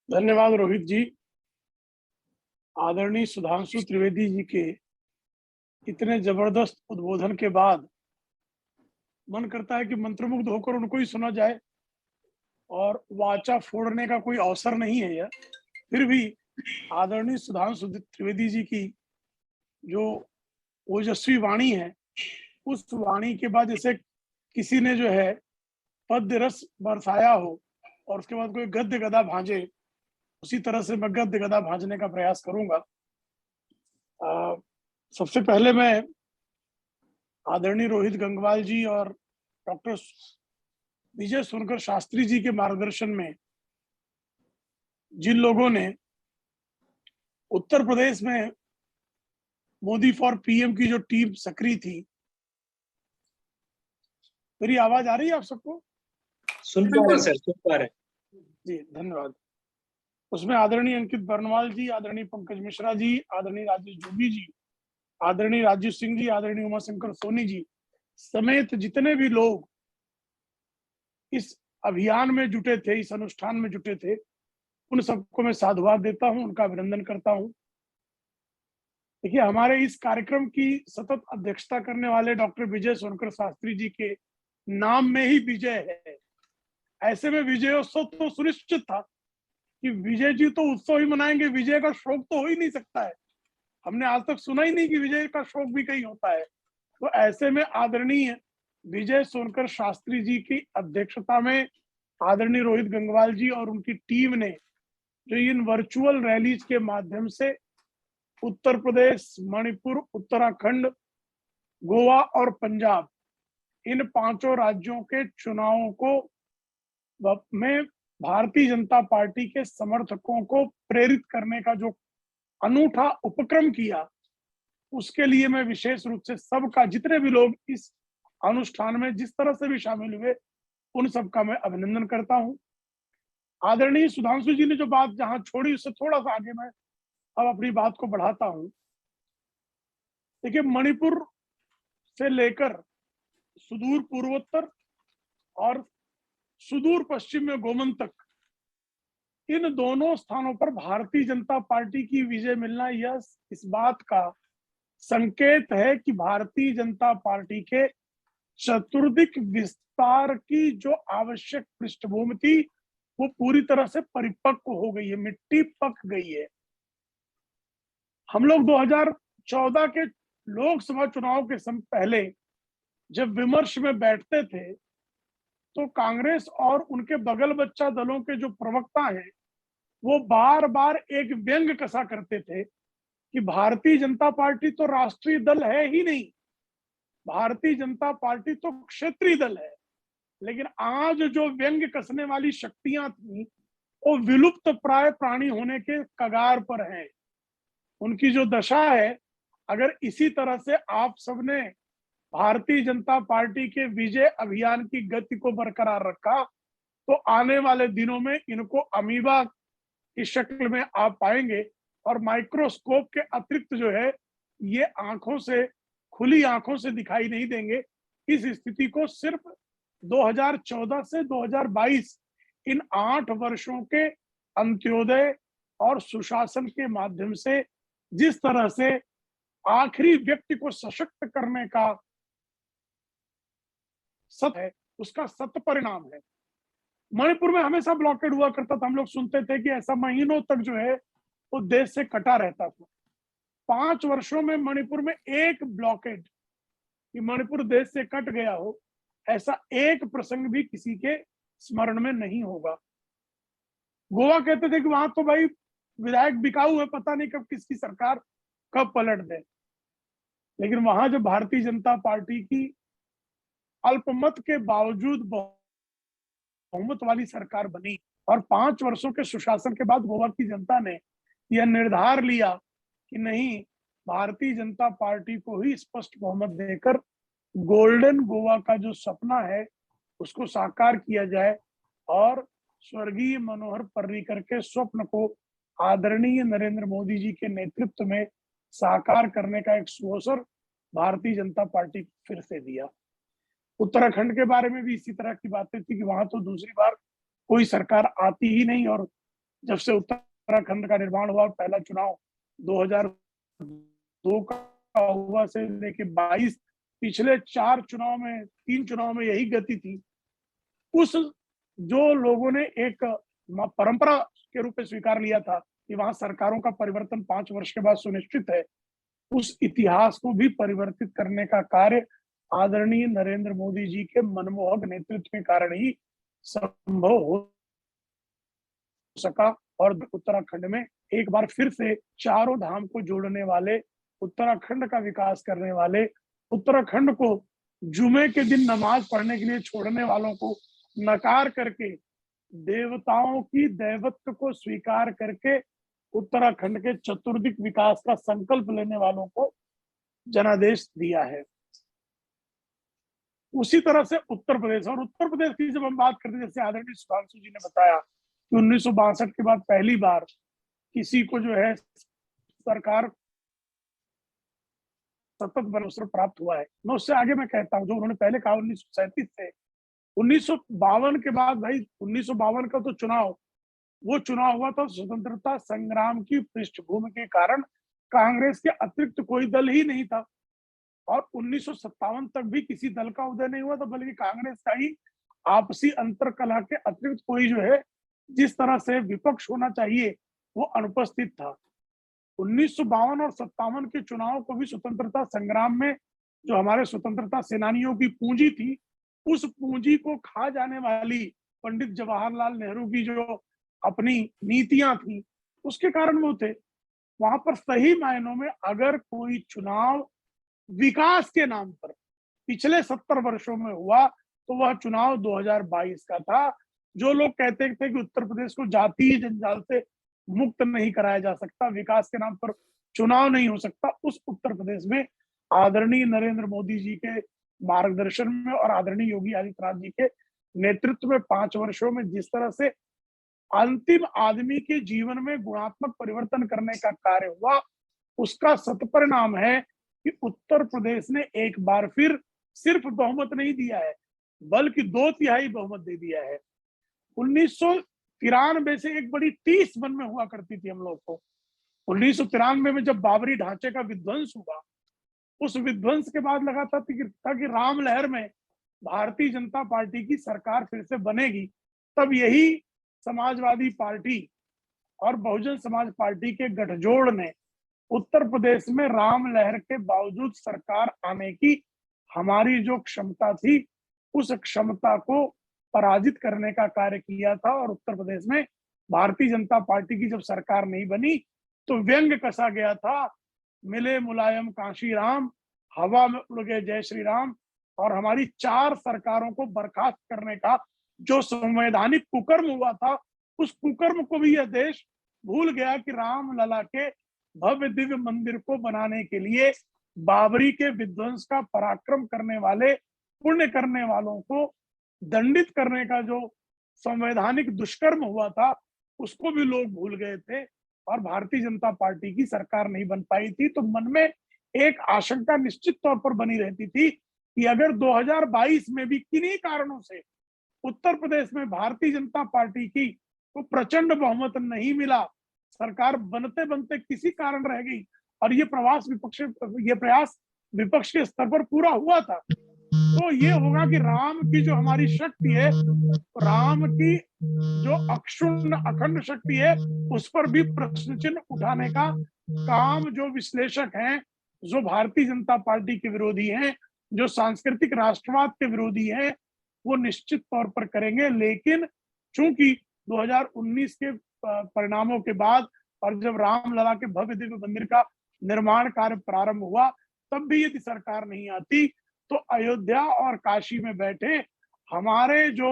धन्यवाद रोहित जी। आदरणीय सुधांशु त्रिवेदी जी के इतने जबरदस्त उद्बोधन के बाद मन करता है कि मंत्रमुग्ध होकर उनको ही सुना जाए, और वाचा फोड़ने का कोई अवसर नहीं है यह। फिर भी आदरणीय सुधांशु त्रिवेदी जी की जो ओजस्वी वाणी है, उस वाणी के बाद जैसे किसी ने जो है पद्य रस बरसाया हो और उसके बाद कोई गद्य गदा भांजे, उसी तरह से मैं गद्य गदा भांजने का प्रयास करूंगा। सबसे पहले मैं आदरणीय रोहित गंगवाल जी और डॉक्टर विजय सोनकर शास्त्री जी के मार्गदर्शन में जिन लोगों ने उत्तर प्रदेश में मोदी फॉर पीएम की जो टीम सक्रिय थी, मेरी आवाज आ रही है आप सबको? सुन पा रहे सर, सुन पा रहे जी, धन्यवाद। उसमें आदरणीय अंकित बर्नवाल जी, आदरणीय पंकज मिश्रा जी, आदरणीय राजेश जोगी जी, आदरणीय राजीव सिंह जी, आदरणीय उमाशंकर सोनी जी समेत जितने भी लोग इस अभियान में जुटे थे, इस अनुष्ठान में जुटे थे, उन सबको मैं साधुवाद देता हूं, उनका अभिनंदन करता हूं। देखिए, हमारे इस कार्यक्रम की सतत अध्यक्षता करने वाले डॉक्टर विजय सोनकर शास्त्री जी के नाम में ही विजय है। ऐसे में विजयोत्सव तो सुनिश्चित था कि विजय जी तो उत्सव ही मनाएंगे, विजय का शोक तो हो ही नहीं सकता है। हमने आज तक सुना ही नहीं कि विजय का शोक भी कहीं होता है। तो ऐसे में आदरणीय विजय सोनकर शास्त्री जी की अध्यक्षता में आदरणीय रोहित गंगवाल जी और उनकी टीम ने जो इन वर्चुअल रैलीज के माध्यम से उत्तर प्रदेश, मणिपुर, उत्तराखंड, गोवा और पंजाब, इन पांचों राज्यों के चुनावों को में भारतीय जनता पार्टी के समर्थकों को प्रेरित करने का जो अनूठा उपक्रम किया, उसके लिए मैं विशेष रूप से सबका, जितने भी लोग इस अनुष्ठान में जिस तरह से भी शामिल हुए, उन सबका मैं अभिनंदन करता हूं। आदरणीय सुधांशु जी ने जो बात जहां छोड़ी, उससे थोड़ा सा आगे मैं अब अपनी बात को बढ़ाता हूं। देखिए, मणिपुर से लेकर सुदूर पूर्वोत्तर और सुदूर पश्चिम में गोमन तक, इन दोनों स्थानों पर भारतीय जनता पार्टी की विजय मिलना यह इस बात का संकेत है कि भारतीय जनता पार्टी के चतुर्दिक विस्तार की जो आवश्यक पृष्ठभूमि थी, वो पूरी तरह से परिपक्व हो गई है, मिट्टी पक गई है। हम लोग 2014 के लोकसभा चुनाव के पहले जब विमर्श में बैठते थे, तो कांग्रेस और उनके बगल बच्चा दलों के जो प्रवक्ता हैं, वो बार बार एक व्यंग कसा करते थे कि भारतीय जनता पार्टी तो राष्ट्रीय दल है ही नहीं, भारतीय जनता पार्टी तो क्षेत्रीय दल है। लेकिन आज जो व्यंग कसने वाली शक्तियां थी, वो विलुप्त प्राय प्राणी होने के कगार पर हैं। उनकी जो दशा है, अगर इसी तरह से आप सबने भारतीय जनता पार्टी के विजय अभियान की गति को बरकरार रखा, तो आने वाले दिनों में इनको अमीबा की शक्ल में आप पाएंगे, और माइक्रोस्कोप के अतिरिक्त जो है, ये आंखों से, खुली आंखों से दिखाई नहीं देंगे। इस स्थिति को सिर्फ 2014 से 2022 इन 8 वर्षों के अंत्योदय और सुशासन के माध्यम से जिस तरह से आखिरी व्यक्ति को सशक्त करने का सत है, उसका सत परिणाम है। मणिपुर में हमेशा ब्लॉकेड हुआ करता था, हम लोग सुनते थे कि ऐसा महीनों तक जो है वो देश से कटा रहता था। 5 वर्षों में मणिपुर में एक ब्लॉकेड, कि मणिपुर देश से कट गया हो, ऐसा एक प्रसंग भी किसी के स्मरण में नहीं होगा। गोवा कहते थे कि वहां तो भाई विधायक बिकाऊ है, पता नहीं कब किसकी सरकार कब पलट दे। लेकिन वहां जब भारतीय जनता पार्टी की अल्पमत के बावजूद बहुमत वाली सरकार बनी, और 5 वर्षों के सुशासन के बाद गोवा की जनता ने यह निर्धार लिया कि नहीं, भारतीय जनता पार्टी को ही स्पष्ट बहुमत देकर गोल्डन गोवा का जो सपना है उसको साकार किया जाए, और स्वर्गीय मनोहर पर्रिकर के स्वप्न को आदरणीय नरेंद्र मोदी जी के नेतृत्व में साकार करने का एक अवसर भारतीय जनता पार्टी फिर से दिया। उत्तराखंड के बारे में भी इसी तरह की बातें थी कि वहां तो दूसरी बार कोई सरकार आती ही नहीं, और जब से उत्तराखंड का निर्माण हुआ, पहला चुनाव 2002 का हुआ से लेके 22, पिछले 4 चुनाव में, 3 चुनाव में यही गति थी। उस जो लोगों ने एक परंपरा के रूप में स्वीकार लिया था कि वहां सरकारों का परिवर्तन 5 वर्ष के बाद सुनिश्चित है, उस इतिहास को भी परिवर्तित करने का कार्य आदरणीय नरेंद्र मोदी जी के मनमोहक नेतृत्व के कारण ही संभव हो सका। और उत्तराखंड में एक बार फिर से चारों धाम को जोड़ने वाले, उत्तराखंड का विकास करने वाले, उत्तराखंड को जुमे के दिन नमाज पढ़ने के लिए छोड़ने वालों को नकार करके, देवताओं की दैवत्व को स्वीकार करके उत्तराखंड के चतुर्दिक विकास का संकल्प लेने वालों को जनादेश दिया है। उसी तरह से उत्तर प्रदेश, और उत्तर प्रदेश की जब हम बात करते हैं, जैसे आदरणीय सुधांशु जी ने बताया कि 1962 के बाद पहली बार किसी को जो है सरकार सतत अवसर प्राप्त हुआ है। मैं उससे आगे मैं कहता हूँ, जो उन्होंने पहले कहा 1937 से 1952 के बाद, भाई 1952 का तो चुनाव, वो चुनाव हुआ था स्वतंत्रता संग्राम की पृष्ठभूमि के कारण, कांग्रेस के अतिरिक्त कोई दल ही नहीं था। और 1957 तक भी किसी दल का उदय नहीं हुआ था, बल्कि कांग्रेस का ही आपसी अंतरकलह के अतिरिक्त कोई जो है जिस तरह से विपक्ष होना चाहिए वो अनुपस्थित था। 1952 और 57 के चुनाव को भी स्वतंत्रता संग्राम में जो हमारे स्वतंत्रता सेनानियों की पूंजी थी, उस पूंजी को खा जाने वाली पंडित जवाहरलाल नेहरू की जो अपनी नीतियां थी, उसके कारण वो थे। वहां पर सही मायनों में अगर कोई चुनाव विकास के नाम पर पिछले 70 वर्षों में हुआ तो वह चुनाव 2022 का था। जो लोग कहते थे कि उत्तर प्रदेश को जातीय जंजाल से मुक्त नहीं कराया जा सकता, विकास के नाम पर चुनाव नहीं हो सकता, उस उत्तर प्रदेश में आदरणीय नरेंद्र मोदी जी के मार्गदर्शन में और आदरणीय योगी आदित्यनाथ जी के नेतृत्व में 5 वर्षों में जिस तरह से अंतिम आदमी के जीवन में गुणात्मक परिवर्तन करने का कार्य हुआ, उसका सत्परिणाम है कि उत्तर प्रदेश ने एक बार फिर सिर्फ बहुमत नहीं दिया है, बल्कि 2/3 बहुमत दे दिया है। 1993 से एक बड़ी टीस मन में हुआ करती थी हम लोग को। 1993 में जब बाबरी ढांचे का विध्वंस हुआ, उस विध्वंस के बाद लगा था कि राम लहर में भारतीय जनता पार्टी की सरकार फिर से बनेगी। तब यही समाजवादी पार्टी और बहुजन समाज पार्टी के गठजोड़ ने उत्तर प्रदेश में राम लहर के बावजूद सरकार आने की हमारी जो क्षमता थी, उस क्षमता को पराजित करने का कार्य किया था। और उत्तर प्रदेश में भारतीय जनता पार्टी की जब सरकार नहीं बनी तो व्यंग कसा गया था, मिले मुलायम कांशी राम, हवा में उड़ गए जय श्री राम। और हमारी 4 सरकारों को बर्खास्त करने का जो संवैधानिक कुकर्म हुआ था, उस कुकर्म को भी यह देश भूल गया कि राम लला के भव्य दिव्य मंदिर को बनाने के लिए बाबरी के विध्वंस का पराक्रम करने वाले, पुण्य करने वालों को दंडित करने का जो संवैधानिक दुष्कर्म हुआ था, उसको भी लोग भूल गए थे और भारतीय जनता पार्टी की सरकार नहीं बन पाई थी। तो मन में एक आशंका निश्चित तौर पर बनी रहती थी कि अगर 2022 में भी किन्हीं कारणों से उत्तर प्रदेश में भारतीय जनता पार्टी की तो प्रचंड बहुमत नहीं मिला, सरकार बनते बनते किसी कारण रह गई और ये प्रयास विपक्ष के स्तर पर पूरा हुआ था, तो ये होगा कि राम की जो हमारी शक्ति है, राम की जो अक्षुण्ण अखंड शक्ति है, उस पर भी प्रश्न चिन्ह उठाने का काम जो विश्लेषक हैं, जो भारतीय जनता पार्टी के विरोधी हैं, जो सांस्कृतिक राष्ट्रवाद के विरोधी हैं, वो निश्चित तौर पर करेंगे। लेकिन चूंकि 2019 के परिणामों के बाद और जब रामलला के भव्य दिव्य मंदिर का निर्माण कार्य प्रारंभ हुआ, तब भी यदि सरकार नहीं आती तो अयोध्या और काशी में बैठे हमारे जो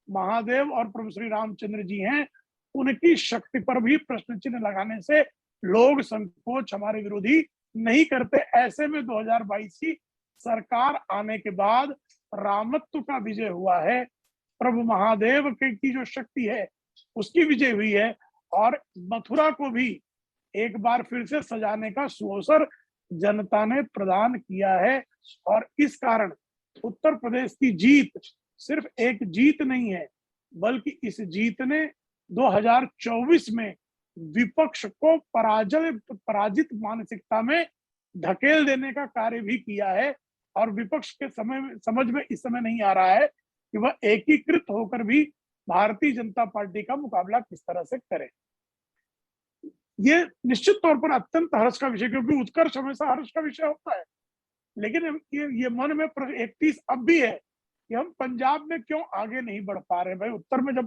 महादेव और प्रभु श्री रामचंद्र जी हैं, उनकी शक्ति पर भी प्रश्न चिन्ह लगाने से लोग संकोच हमारे विरोधी नहीं करते। ऐसे में 2022 की सरकार आने के बाद रामत्व का विजय हुआ है, प्रभु महादेव की जो शक्ति है उसकी विजय हुई है और मथुरा को भी एक बार फिर से सजाने का सुअवसर जनता ने प्रदान किया है। और इस कारण उत्तर प्रदेश की जीत सिर्फ एक जीत नहीं है, बल्कि इस जीत ने 2024 में विपक्ष को पराजित मानसिकता में धकेल देने का कार्य भी किया है। और विपक्ष के समझ में इस समय नहीं आ रहा है कि वह एकीकृत होकर भी भारतीय जनता पार्टी का मुकाबला किस तरह से करे। ये निश्चित तौर पर अत्यंत हर्ष का विषय, क्योंकि उत्कर्ष हमेशा हर्ष का विषय होता है। लेकिन ये मन में एक चीज अब भी है कि हम पंजाब में क्यों आगे नहीं बढ़ पा रहे। भाई उत्तर में जब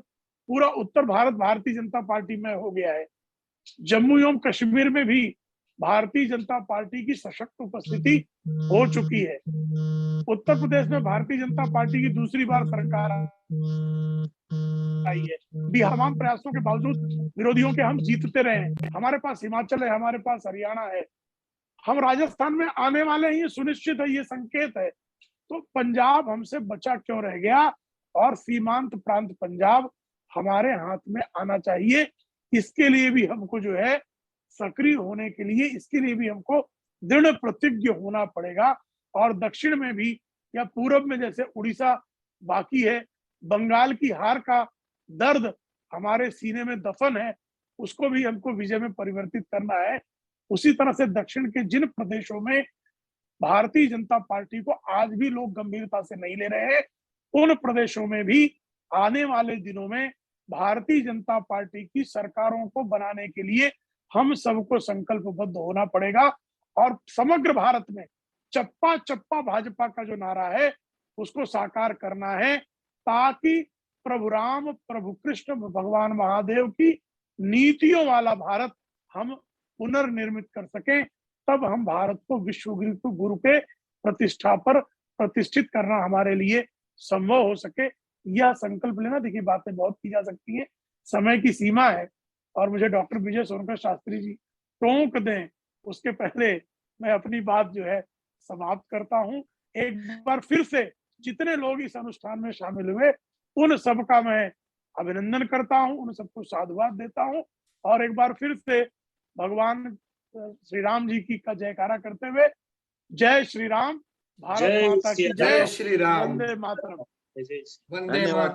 पूरा उत्तर भारत भारतीय जनता पार्टी में हो गया है, जम्मू एवं कश्मीर में भी भारतीय जनता पार्टी की सशक्त उपस्थिति हो चुकी है। उत्तर प्रदेश में भारतीय जनता पार्टी की दूसरी बार सरकार आई है। भी तमाम प्रयासों के बावजूद विरोधियों के हम जीतते रहे हैं। हमारे पास हिमाचल है, हमारे पास हरियाणा है, हम राजस्थान में आने वाले हैं, ये सुनिश्चित है, ये संकेत है। तो पंजाब हमसे बचा क्यों रह गया? और सीमांत प्रांत पंजाब हमारे हाथ में आना चाहिए। इसके लिए भी हमको जो है सक्रिय होने के लिए, इसके लिए भी हमको दृढ़ प्रतिज्ञ होना पड़ेगा। और दक्षिण में भी या पूरब में जैसे उड़ीसा बाकी है, बंगाल की हार का दर्द हमारे सीने में दफन है, उसको भी हमको विजय में परिवर्तित करना है। उसी तरह से दक्षिण के जिन प्रदेशों में भारतीय जनता पार्टी को आज भी लोग गंभीरता से नहीं ले रहे हैं, उन प्रदेशों में भी आने वाले दिनों में भारतीय जनता पार्टी की सरकारों को बनाने के लिए हम सबको संकल्पबद्ध होना पड़ेगा। और समग्र भारत में चप्पा चप्पा भाजपा का जो नारा है उसको साकार करना है, ताकि प्रभु राम, प्रभु कृष्ण, भगवान महादेव की नीतियों वाला भारत हम पुनर्निर्मित कर सकें। तब हम भारत को विश्व गुरु के प्रतिष्ठा पर प्रतिष्ठित करना हमारे लिए संभव हो सके। यह संकल्प लेना, देखिए बातें बहुत की जा सकती है, समय की सीमा है और मुझे डॉक्टर विजय सोनकर शास्त्री जी टोक दें उसके पहले मैं अपनी बात जो है समाप्त करता हूं। एक बार फिर से जितने लोग इस अनुष्ठान में शामिल हुए उन सबका मैं अभिनंदन करता हूं, उन सबको साधुवाद देता हूं और एक बार फिर से भगवान श्री राम जी की का जयकारा करते हुए जय श्री राम, भारत माता की जय, श्री राम, वंदे मातरम। जय वंदे मातरम।